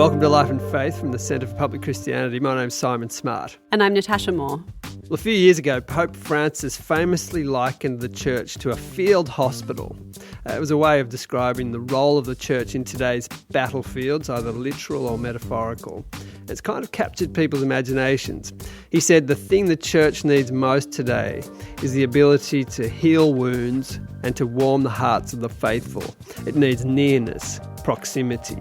Welcome to Life and Faith from the Centre for Public Christianity. My name's Simon Smart. And I'm Natasha Moore. Well, a few years ago, Pope Francis famously likened the church to a field hospital. It was a way of describing the role of the church in today's battlefields, either literal or metaphorical. It's kind of captured people's imaginations. He said the thing the church needs most today is the ability to heal wounds and to warm the hearts of the faithful. It needs nearness, proximity.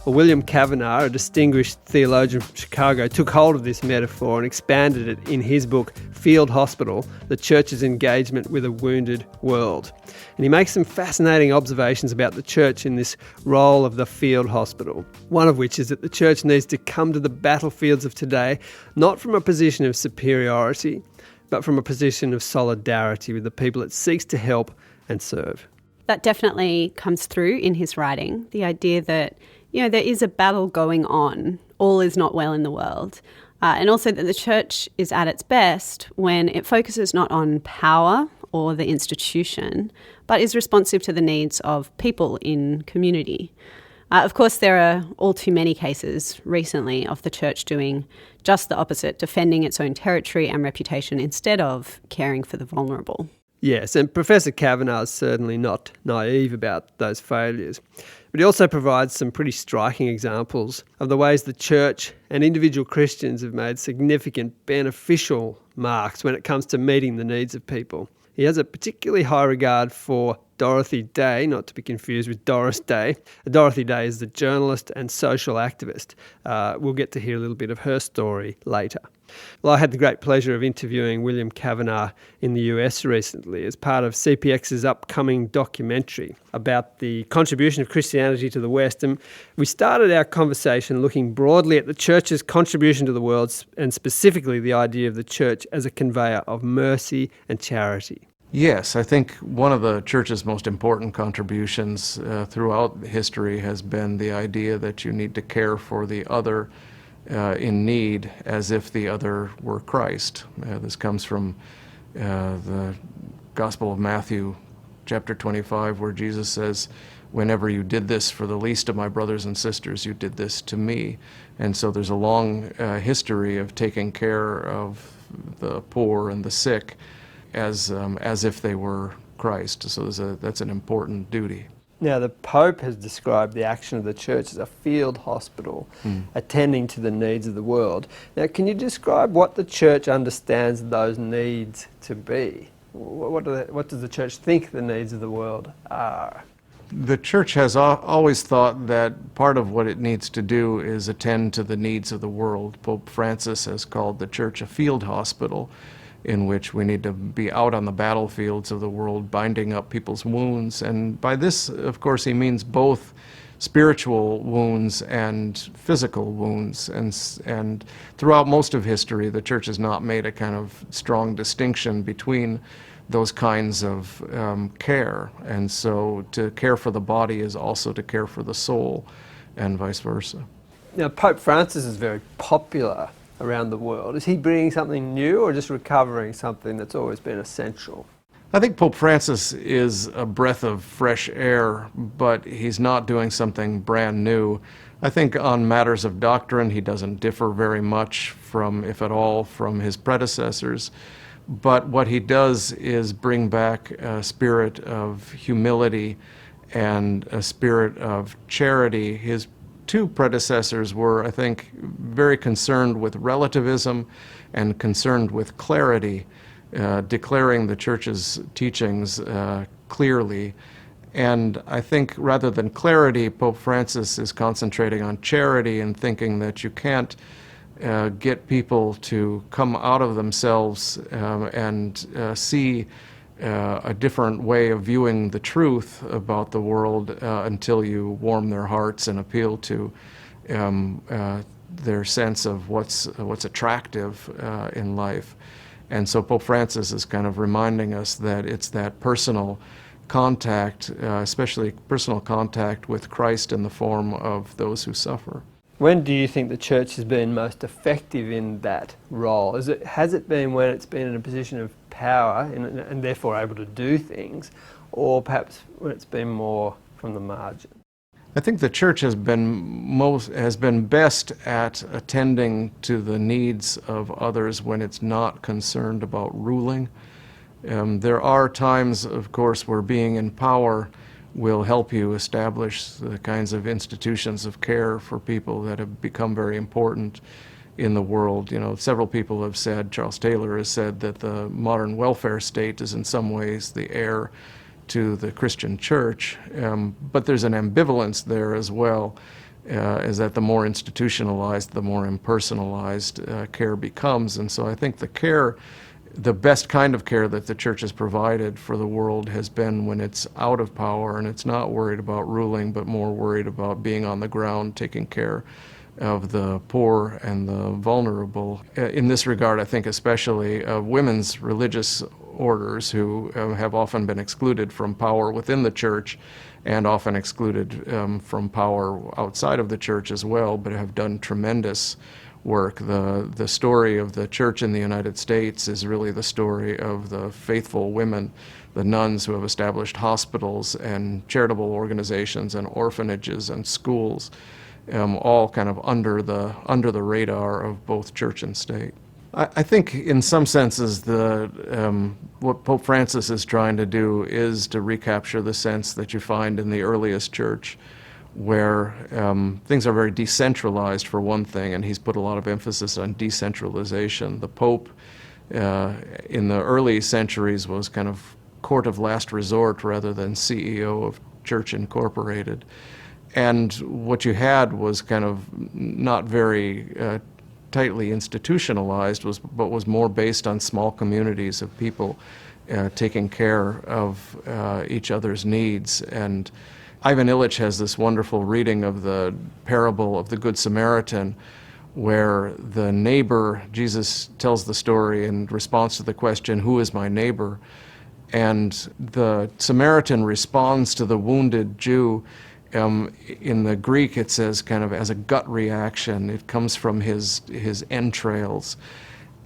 Well, William Kavanagh, a distinguished theologian from Chicago, took hold of this metaphor and expanded it in his book, Field Hospital, The Church's Engagement with a Wounded World. And he makes some fascinating observations about the church in this role of the field hospital. One of which is that the church needs to come to the battlefields of today, not from a position of superiority, but from a position of solidarity with the people it seeks to help and serve. That definitely comes through in his writing, the idea that there is a battle going on. All is not well in the world. And also that the church is at its best when it focuses not on power or the institution, but is responsive to the needs of people in community. Of course, there are all too many cases recently of the church doing just the opposite, defending its own territory and reputation instead of caring for the vulnerable. Yes, and Professor Kavanagh is certainly not naive about those failures. But he also provides some pretty striking examples of the ways the church and individual Christians have made significant beneficial marks when it comes to meeting the needs of people. He has a particularly high regard for Dorothy Day, not to be confused with Doris Day. Dorothy Day is the journalist and social activist. We'll get to hear a little bit of her story later. Well, I had the great pleasure of interviewing William Kavanagh in the US recently as part of CPX's upcoming documentary about the contribution of Christianity to the West. And we started our conversation looking broadly at the church's contribution to the world and specifically the idea of the church as a conveyor of mercy and charity. Yes, I think one of the church's most important contributions throughout history has been the idea that you need to care for the other in need as if the other were Christ. This comes from the Gospel of Matthew, chapter 25, where Jesus says, "Whenever you did this for the least of my brothers and sisters, you did this to me." And so there's a long history of taking care of the poor and the sick as if they were Christ. So that's an important duty. Now, the Pope has described the action of the church as a field hospital, attending to the needs of the world. Now, can you describe what the church understands those needs to be? What does the church think the needs of the world are? The church has always thought that part of what it needs to do is attend to the needs of the world. Pope Francis has called the church a field hospital, in which we need to be out on the battlefields of the world, binding up people's wounds. And by this, of course, he means both spiritual wounds and physical wounds. And throughout most of history, the church has not made a kind of strong distinction between those kinds of care. And so to care for the body is also to care for the soul, and vice versa. Now, Pope Francis is very popular around the world. Is he bringing something new or just recovering something that's always been essential? I think Pope Francis is a breath of fresh air, but he's not doing something brand new. I think on matters of doctrine, he doesn't differ very much from, if at all, from his predecessors. But what he does is bring back a spirit of humility and a spirit of charity. His two predecessors were, I think, very concerned with relativism and concerned with clarity, declaring the church's teachings clearly. And I think rather than clarity, Pope Francis is concentrating on charity and thinking that you can't get people to come out of themselves and see a different way of viewing the truth about the world until you warm their hearts and appeal to their sense of what's attractive in life. And so Pope Francis is kind of reminding us that it's that personal contact, especially personal contact with Christ in the form of those who suffer. When do you think the church has been most effective in that role? Has it been when it's been in a position of power and therefore able to do things, or perhaps when it's been more from the margin? I think the church has been best at attending to the needs of others when it's not concerned about ruling. There are times, of course, where being in power will help you establish the kinds of institutions of care for people that have become very important in the world. Several people have said, Charles Taylor has said, that the modern welfare state is in some ways the heir to the Christian church, but there's an ambivalence there as well, is that the more institutionalized, the more impersonalized care becomes. And so I think the best kind of care that the church has provided for the world has been when it's out of power and it's not worried about ruling, but more worried about being on the ground, taking care of the poor and the vulnerable. In this regard, I think especially women's religious orders who have often been excluded from power within the church and often excluded from power outside of the church as well, but have done tremendous work. The story of the church in the United States is really the story of the faithful women, the nuns who have established hospitals and charitable organizations and orphanages and schools, all kind of under the radar of both church and state. I think in some senses what Pope Francis is trying to do is to recapture the sense that you find in the earliest church, where things are very decentralized for one thing, and he's put a lot of emphasis on decentralization. The Pope in the early centuries was kind of court of last resort rather than CEO of Church Incorporated. And what you had was kind of not very tightly institutionalized, but was more based on small communities of people taking care of each other's needs. And Ivan Illich has this wonderful reading of the parable of the Good Samaritan, where the neighbor, Jesus tells the story in response to the question, "Who is my neighbor?" And the Samaritan responds to the wounded Jew. In the Greek, it says kind of as a gut reaction. It comes from his entrails.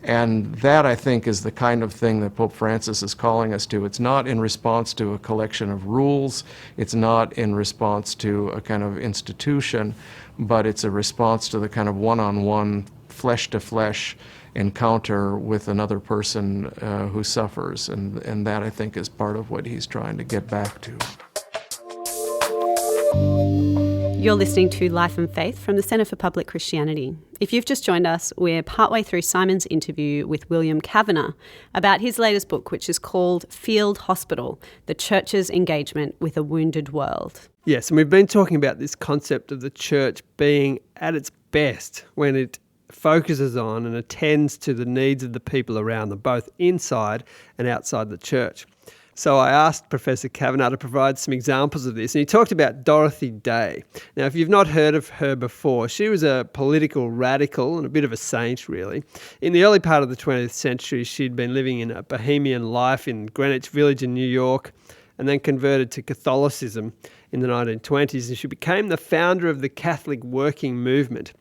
And that, I think, is the kind of thing that Pope Francis is calling us to. It's not in response to a collection of rules. It's not in response to a kind of institution, but it's a response to the kind of one-on-one, flesh-to-flesh encounter with another person who suffers. And that, I think, is part of what he's trying to get back to. You're listening to Life and Faith from the Centre for Public Christianity. If you've just joined us, we're partway through Simon's interview with William Kavanagh about his latest book, which is called Field Hospital, The Church's Engagement with a Wounded World. Yes, and we've been talking about this concept of the church being at its best when it focuses on and attends to the needs of the people around them, both inside and outside the church. So I asked Professor Kavanagh to provide some examples of this, and he talked about Dorothy Day. Now, if you've not heard of her before, she was a political radical and a bit of a saint, really. In the early part of the 20th century, she'd been living in a bohemian life in Greenwich Village in New York, and then converted to Catholicism in the 1920s, and she became the founder of the Catholic Working Movement,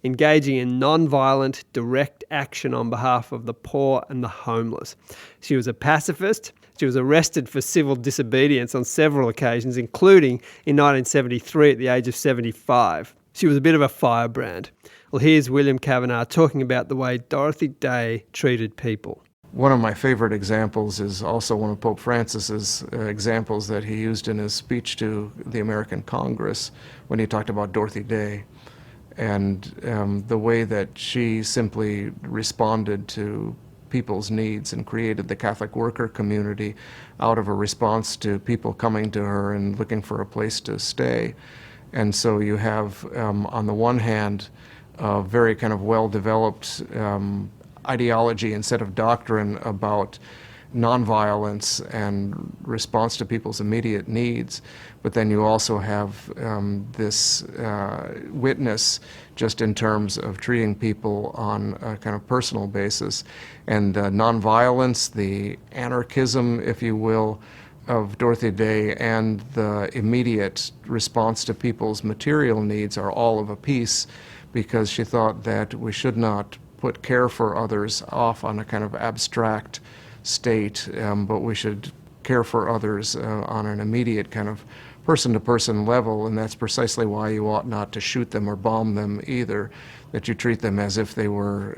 engaging in non-violent, direct action on behalf of the poor and the homeless. She was a pacifist. She was arrested for civil disobedience on several occasions, including in 1973 at the age of 75. She was a bit of a firebrand. Well, here's William Kavanagh talking about the way Dorothy Day treated people. One of my favorite examples is also one of Pope Francis's examples that he used in his speech to the American Congress when he talked about Dorothy Day and the way that she simply responded to people's needs and created the Catholic worker community out of a response to people coming to her and looking for a place to stay. And so you have, on the one hand, a very kind of well-developed ideology and set of doctrine about nonviolence and response to people's immediate needs, but then you also have this witness just in terms of treating people on a kind of personal basis. And nonviolence, the anarchism, if you will, of Dorothy Day and the immediate response to people's material needs are all of a piece, because she thought that we should not put care for others off on a kind of abstract state, but we should care for others on an immediate kind of person-to-person level, and that's precisely why you ought not to shoot them or bomb them either, that you treat them as if they were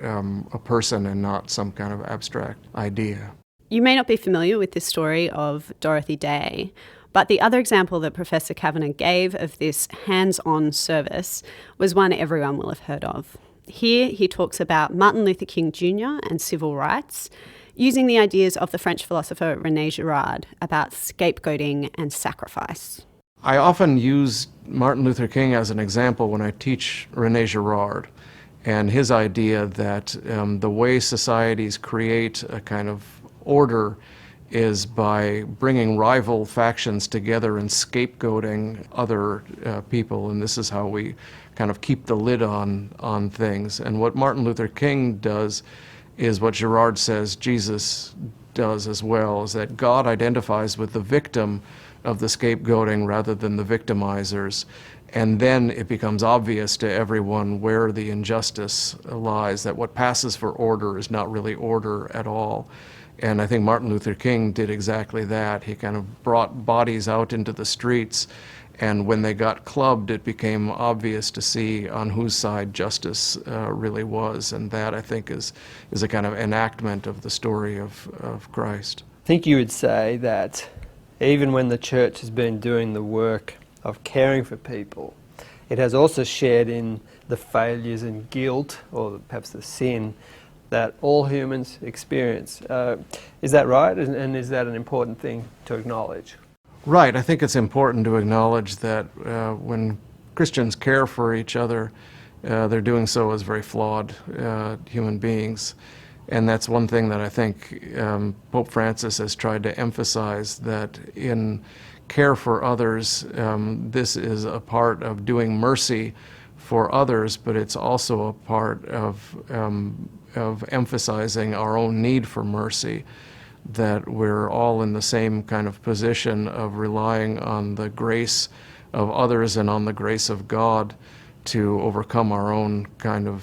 a person and not some kind of abstract idea. You may not be familiar with this story of Dorothy Day, but the other example that Professor Kavanagh gave of this hands-on service was one everyone will have heard of. Here he talks about Martin Luther King Jr. and civil rights, using the ideas of the French philosopher René Girard about scapegoating and sacrifice. I often use Martin Luther King as an example when I teach René Girard and his idea that the way societies create a kind of order is by bringing rival factions together and scapegoating other people, and this is how we kind of keep the lid on things. And what Martin Luther King does is what Girard says Jesus does as well, is that God identifies with the victim of the scapegoating rather than the victimizers. And then it becomes obvious to everyone where the injustice lies, that what passes for order is not really order at all. And I think Martin Luther King did exactly that. He kind of brought bodies out into the streets, and when they got clubbed, it became obvious to see on whose side justice really was. And that, I think, is a kind of enactment of the story of Christ. I think you would say that even when the church has been doing the work of caring for people, it has also shared in the failures and guilt, or perhaps the sin, that all humans experience. Is that right? And is that an important thing to acknowledge? Right. I think it's important to acknowledge that when Christians care for each other, they're doing so as very flawed human beings. And that's one thing that I think Pope Francis has tried to emphasize, that in care for others, this is a part of doing mercy for others, but it's also a part of emphasizing our own need for mercy, that we're all in the same kind of position of relying on the grace of others and on the grace of God to overcome our own kind of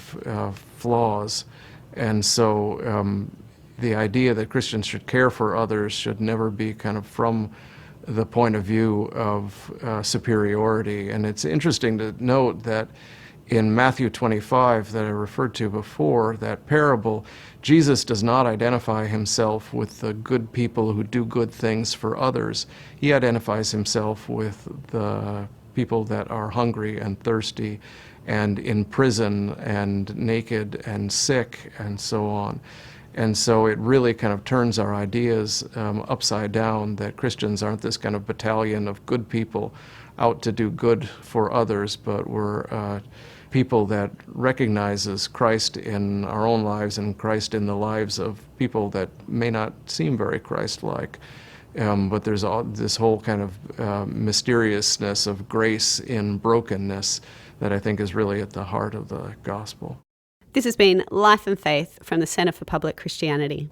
flaws. And so the idea that Christians should care for others should never be kind of from the point of view of superiority. And it's interesting to note that in Matthew 25 that I referred to before, that parable, Jesus does not identify himself with the good people who do good things for others. He identifies himself with the people that are hungry and thirsty and in prison and naked and sick and so on. And so it really kind of turns our ideas upside down, that Christians aren't this kind of battalion of good people out to do good for others, but we're people that recognizes Christ in our own lives and Christ in the lives of people that may not seem very Christ-like. But there's this whole kind of mysteriousness of grace in brokenness that I think is really at the heart of the gospel. This has been Life and Faith from the Centre for Public Christianity.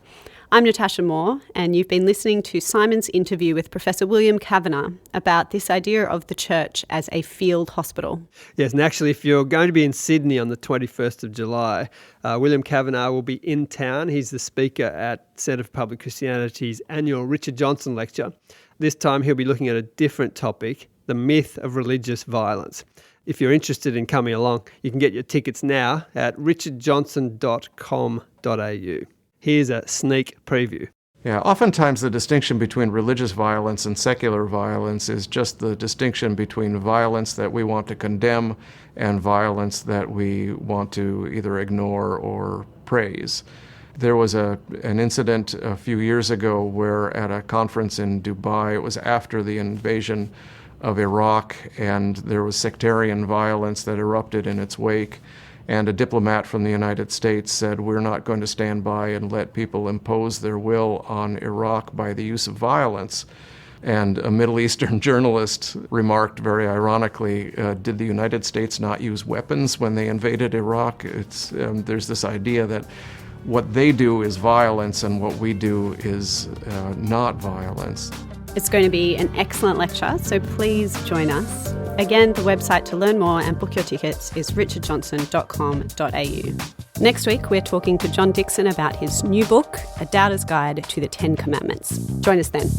I'm Natasha Moore, and you've been listening to Simon's interview with Professor William Kavanagh about this idea of the church as a field hospital. Yes, and actually, if you're going to be in Sydney on the 21st of July, William Kavanagh will be in town. He's the speaker at Centre for Public Christianity's annual Richard Johnson lecture. This time he'll be looking at a different topic, the myth of religious violence. If you're interested in coming along, you can get your tickets now at richardjohnson.com.au. Here's a sneak preview. Yeah, oftentimes the distinction between religious violence and secular violence is just the distinction between violence that we want to condemn and violence that we want to either ignore or praise. There was an incident a few years ago where at a conference in Dubai, it was after the invasion of Iraq, and there was sectarian violence that erupted in its wake. And a diplomat from the United States said, we're not going to stand by and let people impose their will on Iraq by the use of violence. And a Middle Eastern journalist remarked very ironically, did the United States not use weapons when they invaded Iraq? There's this idea that what they do is violence and what we do is not violence. It's going to be an excellent lecture, so please join us. Again, the website to learn more and book your tickets is richardjohnson.com.au. Next week, we're talking to John Dixon about his new book, A Doubter's Guide to the Ten Commandments. Join us then.